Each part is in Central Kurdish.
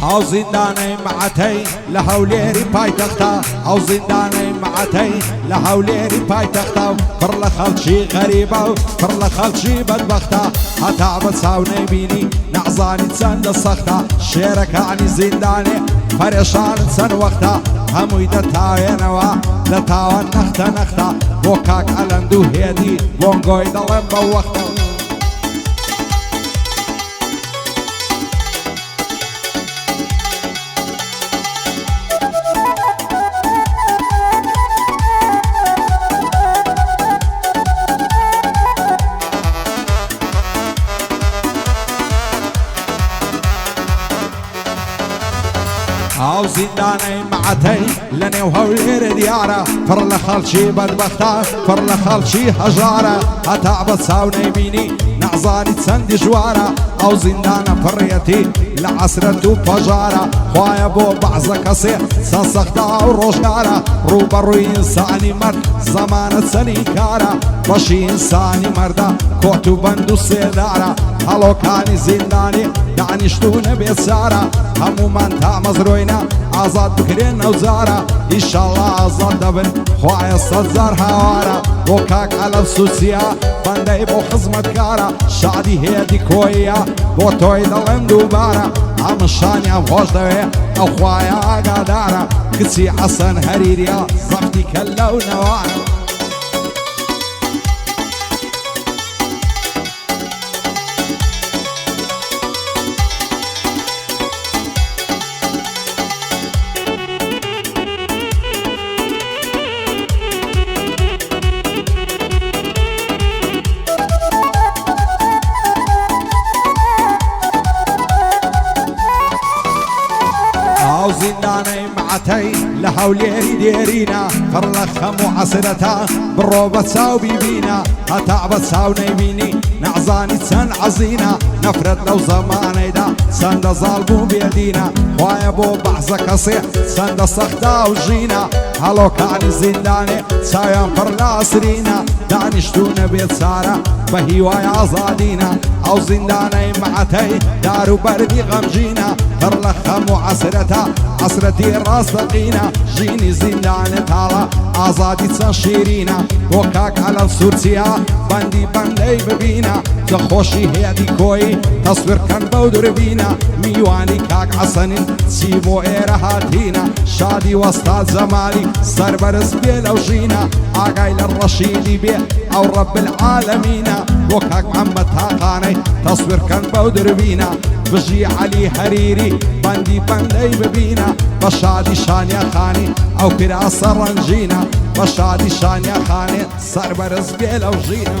ئەو زیندانەی معەتەی لە هەولێری پایتەختە ئەو زیندانەی معەتەی لە هەولێری پایتەختە و پڕ لە خەڵکی غەریبە و پڕ لە خەڵکی بەدبەختە هەتا بە چاو نەیبینی نەعزانی چەندە سەختە شێرەکانی زیندانێ پەرێشانن چەند وەختە هەمووی دەتاوێنەوە لە تاوان نەختە نەختە بۆ کاک ئەلەند و هێدی بۆنگۆی دەڵێن بە وەختە ئەو زیندانەی معەتەی لە نێو هەولێرە دیارە پڕ لە خەڵکی بەدبەختە پڕ لە خەڵکی هەژارە هەتا بە چاو نەیبینی نەعزانی چەندی ژوارە ئەو زیندانە پڕیەتی لە عەسرەت و پەژارە خوایە بۆ بەعزە کەسێ چەند سەختە و ڕۆژگارە ڕوبەڕووی ئینسانی مەرد زەمانە چەنی کارە بەشی ئینسانی مەردە کۆت و بەند و سێدارە هەڵۆکانی زیندانی دانیشتوونە بێچارە هەمومان تا مەزرۆینە ئازاد بکرێن ئەوزارە ئیشەڵڵا ئازاد دەبن خوایە سەدجار هاوارە بۆ کاک ئەلەند سووسیە بەندەی بۆ خزمەتکارە شادی هێدی کۆیە بۆ تۆی دەڵێن دووبارە ئەمن شانیان خۆش دەوێ ئەو خوایە ئاگادارە کچی حەسەن هەریریە زەفتی کەللە و نەوارە ئەو زیندانەی معەتەی لە هەولێری دێرینە پڕ لە خەم و عەسرەتە بڕۆ بە چاو بیبینە هەتا بە چاو نەیبینی نەعزانی چەند عەزینە نەفرەت لەو زەمانەیدا چەندە زاڵ بوو بێدینە خوایە بۆ بەعزە کەسێ چەندە سەختە و ژینە هەڵۆکانی زیندانێ چاویان پڕ لە ئەسرینە دانیشتوونە بێچارە بە هیوای ئازادینە ئەو زیندانەی معەتەی دار و بەردی غەمژینە پڕ لە خەم و عەسرەتە عەسرەتی ڕاستەقینە ژینی زیندانێ تاڵە ئازادی چەند شیرینە بۆ کاک ئەلەند سوورچیە بەندی بەندەی ببینە دڵخۆشی هێدی کۆی تەسویرکەن بەو دووربینە میوانی کاک حەسەنین چی بۆ ئێرە هاتینە شادی وەستاد جەمالی سەربەرز بێ لەو ژینە ئاگای لە ڕەشیدی بێ ئەو ڕەب العالەمینە بۆ کاک محەممەد تاقانەی تەسویرکەن بەو دووربینە بژی عەلی هەریری بەندی بەندەی ببینە بە شادی شانیا خانی ئەو پیراسە ڕەنجینە بە شادی شانیا خانێ سەربەرز بێ لەو ژینە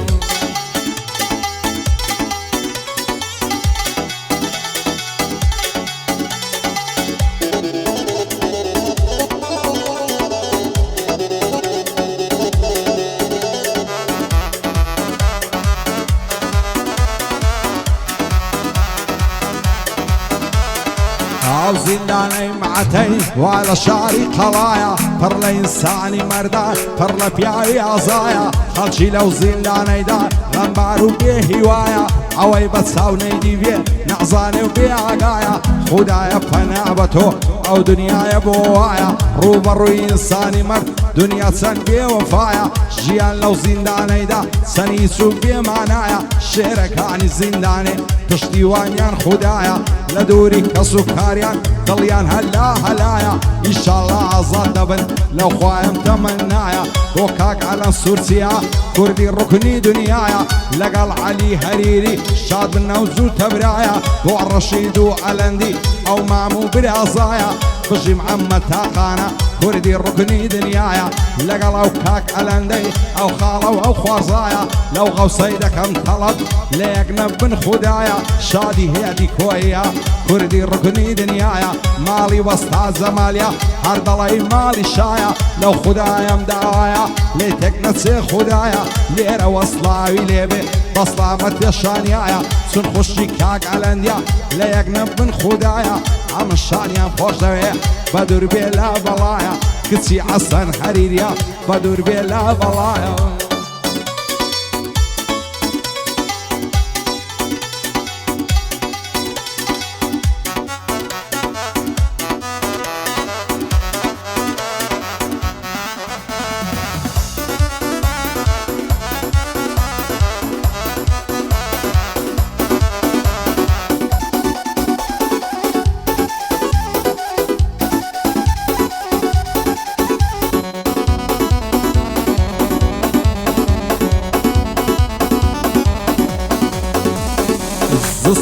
ئەو زیندانەی معەتەی وا لە شاری قەڵایە پڕ لە ئینسانی مەردە پڕ لە پیاوی ئازایە خەڵکی لەو زیندانەیدا غەمبار و بێ هیوایە ئەوەی بە چاو نەیدیوێ نەعزانێ و بێ ئاگایە خودایە پەنا بە تۆ ئەو دنیایە بۆ وایە ڕوبەڕووی ئینسانی مەرد دنیا چەند بێوەفایە ژیان لەو زیندانەیدا چەنی چوو بێمانایە شێرەکانی زیندانێ پشتیوانیان خودایە لە دووری کەس و کاریان دڵیان هەلا هەلایە ئیشەڵڵا ئازاد دەبن لەو خوایم تەمەنایە بۆ کاک ئەلەند سوورچیە کوردی ڕوکنی دنیایە لەگەڵ عەلی هەریری شاد بن و زوو تەبرایە بۆ ڕەشید و ئەلەندی ئەو مام و برازایە بژی محەممەد تاقانە کوردی ڕوکنی دنیایە لەگەڵ ئەو کاک ئەلەندەی ئەو خاڵە و ئەو خوازایە لەو غەوسەی دەکەم تەڵەب لە یەک نەبن خودایە شادی هێدی کۆیە کوردی ڕوکنی دنیایە ماڵی وەستا جەمالیە هەر دەڵی ماڵی شایە لەو خودایم داوایە لێ تێک نەچێ خودایە لێرە وەسڵاوی لێبێ بەسڵامەت پێشانیایە چون خوشی کاک ئەلەندیە لە یەک نەبن خودایە ئەمە شانیان خۆش دەوێ بە دوور بێ لا بەڵایە کچی حەسەن هەریریە بە دوور بێ لا بەڵایە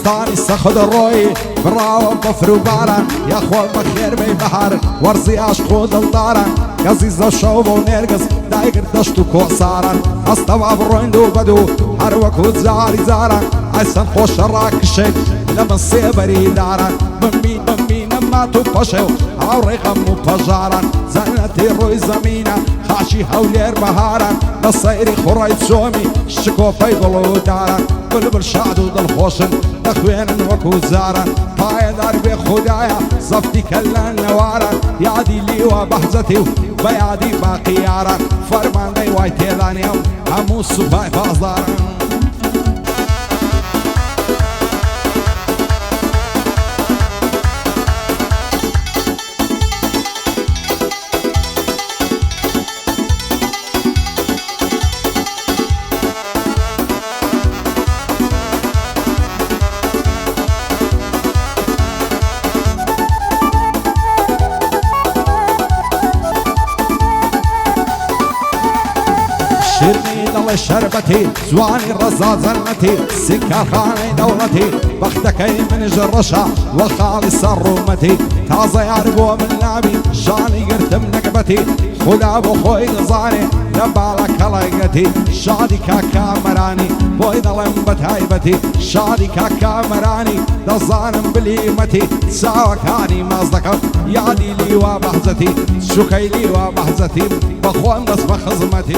بستاني سخد الروي براوة بفر وباران يا خوال بخير بي بحر ورزي عشقو دلداران قزيز الشوب ونرقص دايقر دشتو كوصاران أصطبع برويندو بدو هروك وزاري زاران عيسان خوش الراك الشيك لما السيبري داران من مين ما تبشو عوري غمو بجاران زانتي روي زمينة خاشي هولير بهاران نصيري خرايت سومي الشكو فيضلو داران بلبل شادو دل خوشن نخوين وكو زاران طايد أربي خدايا صفتي كلان نواران يادي لي وبحزتي بيادي باقي ياران فرمان دي وايتي لانيو همو الصفاي فازداران شيرني ضل شربتي زواني الرزاز زنتي سكر خاني دولتي بختكي من جرشة وخالص الرومتي تازة يعربو من لعبي جاني قرت من نقبتي خدا ابو خوي غزاني لبالك لقتي شادي كاكا مراني بوي ظلم بتهيبتي شادي كاكا مراني دزانم بليمتي ساوى كاني مازدكم يادي لي وبحزتي شكي لي وبحزتي بخوان نصف خزمتي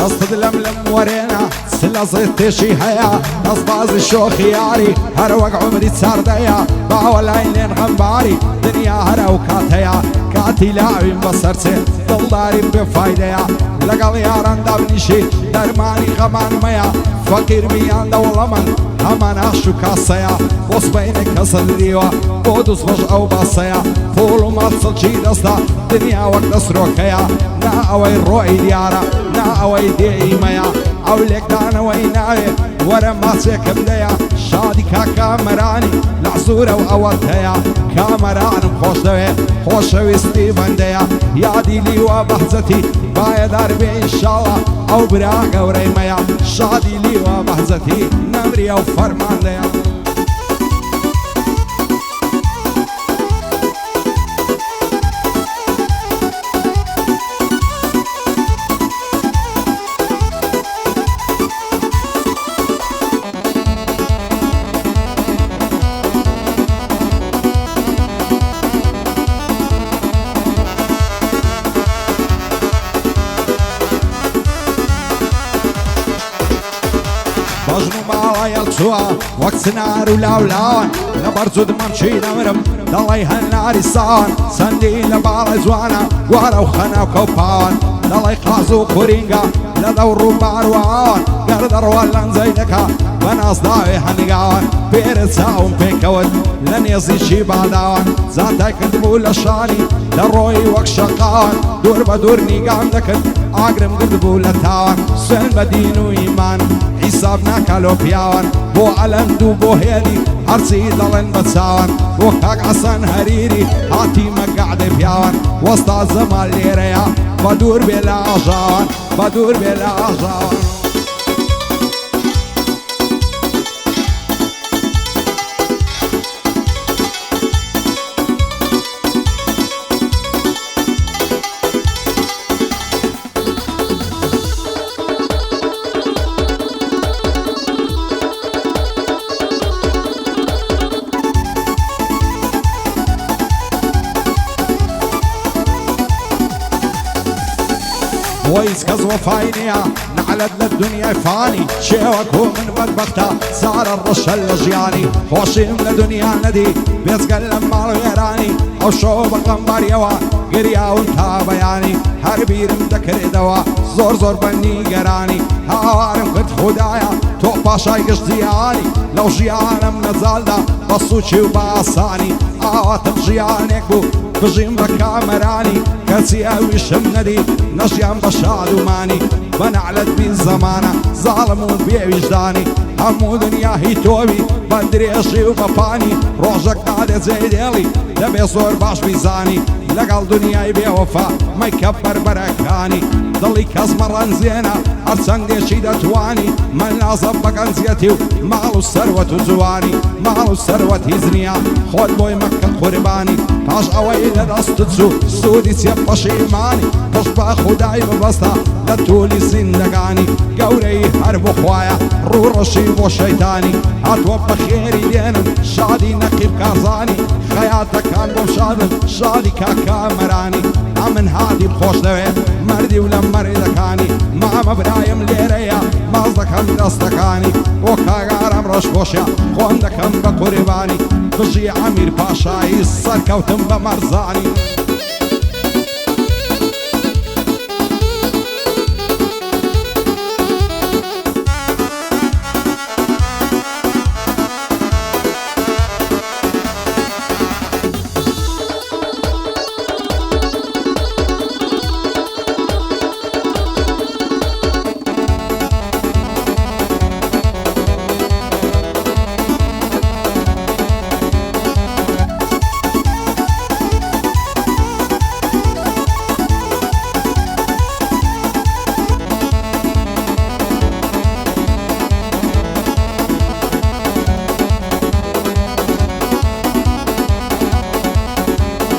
قصد لملم ورينا سلا صيت شي هيا نصباز الشو خياري هروق عمري تسارديا باول عينين غنباري دنيا هرو كاتيا كاتي لاعبين بصرتي ضلاري بفايديا لقل ياران دابنيشي درماني غمان ميا فقير ميان دولمن همان اخشو كاسيا بوس بينك اصل ديوا بودوس خوش او باسيا فولو ماتصل شي دستا دنيا وقت اسروكيا نا اوي روي ديارا نا اوي دي ميا اولك دانا ويناوي ورا ماسي كمديا شادي كاكا مراني لعصورة واوتيا كامران خوش دوي خوش ويستي بنديا يادي لي وبحزتي بايا داربي ان شاء الله او براقة وريميا شادي لي وبحزتي نمري او فرمان ليا بجنو بالا يلتوا وقت سنار ولاولان لبرزو دممشي نمرم دالي هالناري سان سندي لبالا زوانا وارا وخنا وكوبان دالي قازو كورينغا لدورو باروان قردر ولن زيدكا بناس داوي هنقاوان بيرتساون بيكود لن يزيشي بعداوان زاتك دبو لشاني لروي وكشقاوان دور بدورني قام دكت اقرم قدبو لتاوان سن بدينو ايمان حسابنا كالو بياوان بو علم دو بو هيدي هرسي دلن بتساوان بو كاك عصان هريري هاتي مقعد بياوان وسط زمان ليريا بدور بلا عجاوان بدور بلا عجاوان ويس كزو فاينيا على للدنيا فاني شيوكو من بدبختا صار الرشا لجياني خوشيم لدنيا ندي بيزقلم مال غيراني او شو بغنبار يوا قريا وانتا بياني هربيرم دكر دوا زور زور بني قراني هاوارم كنت خدايا تو باشاي قشتياني لو جيانم نزالدا بصوشي وباساني آواتم جيانيك بو بجيم بكامراني كاسي اويشم ندي نجيان بشادوماني بنعلت بين زمانه ظالمون بيه وجداني همو دنيا هي توبي بدريشي وباباني روجك قاعدة زي ديلي دبي صور باش بيزاني لقال دنيا بيه وفا ما يكبر بركاني ضلي كازمران زينة أرسن ديشي دتواني من نازب بقنزيتي مالو الثروة زواني مالو الثروة هزنيا خود بوي مكة قرباني باش اويل راستتسو سودي سيب بشيماني تشبه خداي ببسطة لتولي زندقاني قوري هرب خوايا رو رشيب وشيطاني هاتوب بخيري دينم شادي نقيب كازاني خياتك كان بمشادم شادي كامراني امن هادي بخوش دوي مردي ولا مردكاني مع مبرايم ليريا مازدكم دستكاني وكاغارم رشبوشيا خوندكم بقرباني بجي عمير باشاي السركوتم بمرزاني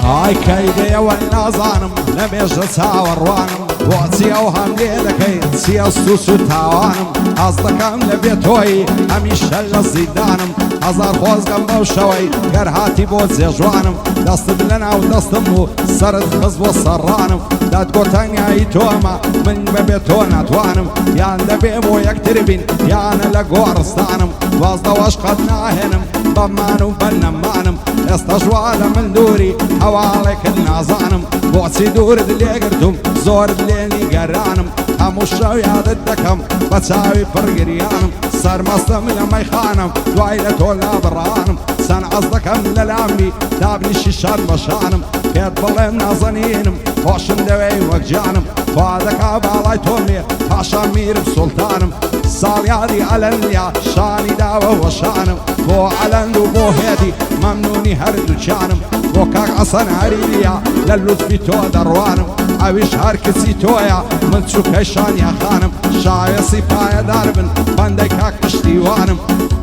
هاي كيدي والنازانم لميش تساور وانم واتسيا وهم ليدكي سياستو ستاوانم أصدقام لبيتوي هميش الزيدانم هزار خوزقم بوشوي قرهاتي بوت زيجوانم دست بلنا ودستمو سرد خزب وصرانم داد قوتن ياي توما من ببيتو ناتوانم يان دبيمو يكتربين يان لقورستانم وازدواش قد ناهنم بمانو بنمانم استجوال من دوري حواليك النازانم بوتسي دور دلي قرتم زور دليني قرانم همو شويا ضدكم بتساوي فرقريانم صار مصدم لما يخانم دوايلة ولا برانم سن عصدكم للامي دابني شيشان بشانم كيت بلهم نازنينم خوشم دوي وقجانم فادك عبالاي تومي باشا مير بسلطانم صاليادي على الليا شاني داوة وشانم بو علندو بو هيدي ممنوني هردو شانم بو كاك عصن عريليا للطفي تو دروانم اويش هركسي تويا من شوكيشان يا خانم شايا سيفايا داربن بندي كاك اشتيوانم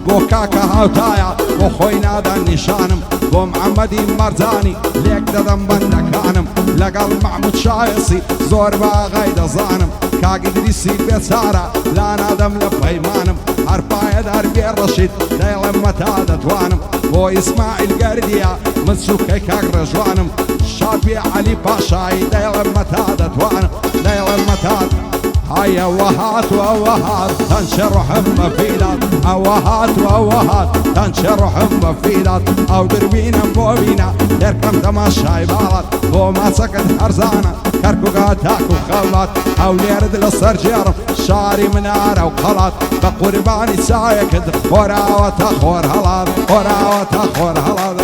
بو كاكا هاوتايا بو خوينا دا نشانم بو محمدي مرزاني ليك ددم بندكانم لقل محمود شايسي زور باغايدا زانم كاك ادريسي بيسارة لا نادم لبهيمانم عرفايا دار بير رشيد دايلا متادة توانم بو اسماعيل قرديا من سوكي كاك رجوانم شابي علي باشاي دايلا متادة توانم دايلا متادة هيا وهات ووهات تنشر حمى فيلات وهات ووهات تنشر حمى فيلات او دربينا بوبينا يركم تماشاي بالات بو ما سكت هرزانا كركو قاتاكو خلات او ليرد للسرجير شاري منارة وخلات بقرباني سايكد خورا وتخور هلات خورا وتخور هلات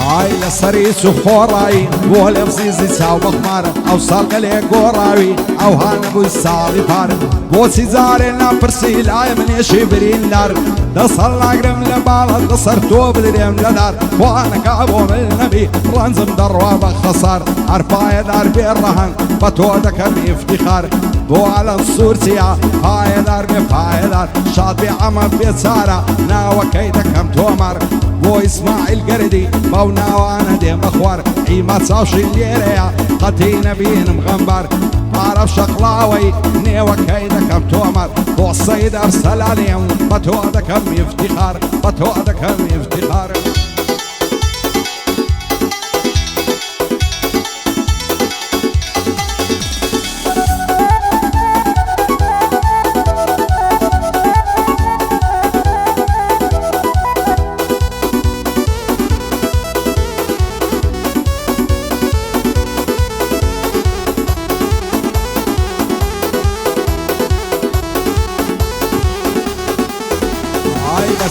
هاي لسريس وخوراي ولا بزيزي ساو بخمار او سالقلي قوراوي او هانبو السالي فار بوسي زارنا برسيل اي من يشبرين لار دەسەڵ ناگرم لە باڵە دەسەر تۆ بدرێم لەدار خوانەکە بۆ من نەبی ڕەنجم دەڕوا بە خەسار هەرپایەدار بێڕەهەنگ بە تۆ دەکەم ئیفتیخار بۆ ئەلەم سوورچیا پایەدار بێ پایەدار شاد بێ ئەمە بێچارە ناوەکەی دەکەم تۆمەر بۆ ئیسماعیل گەردی بەو ناوانە دێمە خوار ئیمە چاوشی لێرەیە قەتی نەبینم غەمبەر پارە شەقڵاوەی نێوەکەی دەکەم تۆمەر بۆ سەید ئەرسەلانیم بە تۆ دەکەم ئیفتیخار بە تۆ دەکەم ئیفتیخار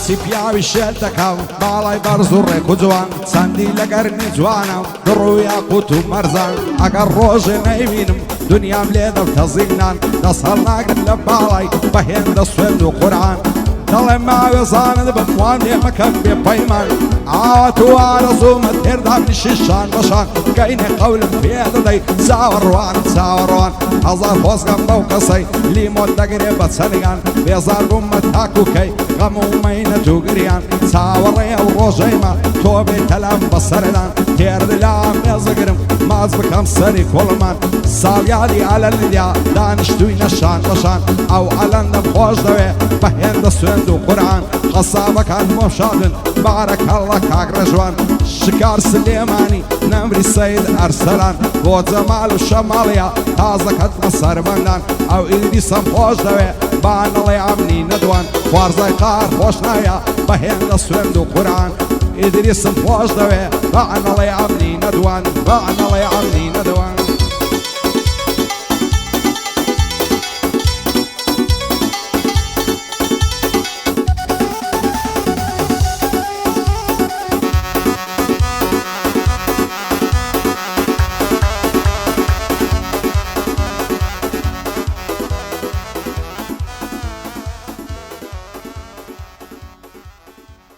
بەچی پیاوی شێت دەکەم باڵای بەرز و ڕێک و جوان چەندی لەگەرنی جوانە دڕوو یاقوت و مەرزان ئەگەر ڕۆژێ نەیبینم دنیام لێ دەبتە زیندان دەست هەڵناگرم لە باڵای بەهێندە سوێند و قورئان دەڵێ ماوێزانت بموان دێمەکەم بێ پەیمان ئاوات و ئارەزوومە تێردام نیشیشان بەشان گەینێ قەولم پێ دەدەی چاوەڕوان چاوەڕوان هەزار خۆزگەم بەو کەسەی لیمۆت دەگرێ بە چەنگان بێزار بوومە تاکوکەی غەم و مەینەت و گریان چاوەڕێ ئەو ڕۆژەیمە تۆ بێ تەلام بەسەردان تێردلا مێزەگرم ماز بکەم سەری کوڵمان ساڵیادی ئەلەلیا دانیشتووی نەشان بەشان ئەو ئەلەندەم خۆش دەوێ بەهێندە سوێند و قورئان قەسابەکان بۆ شادن بارەکەڵڵە کاگرەژوان شکار سلێمانی نەمری سەید ئەرسەلان بۆ جەمال و شەماڵیا تازەکەت بە سەربەندان ئەو ئیدریسەم خۆش دەوێ بانەڵێ ئەمنی نەدوان خوارزای قار خۆش نایە بەهێندە سوێند و قورئان ئیدریسم خۆش دەوێ بانەڵێ ئەمنی نەدوان بانەڵێ ئەمنی نەدوان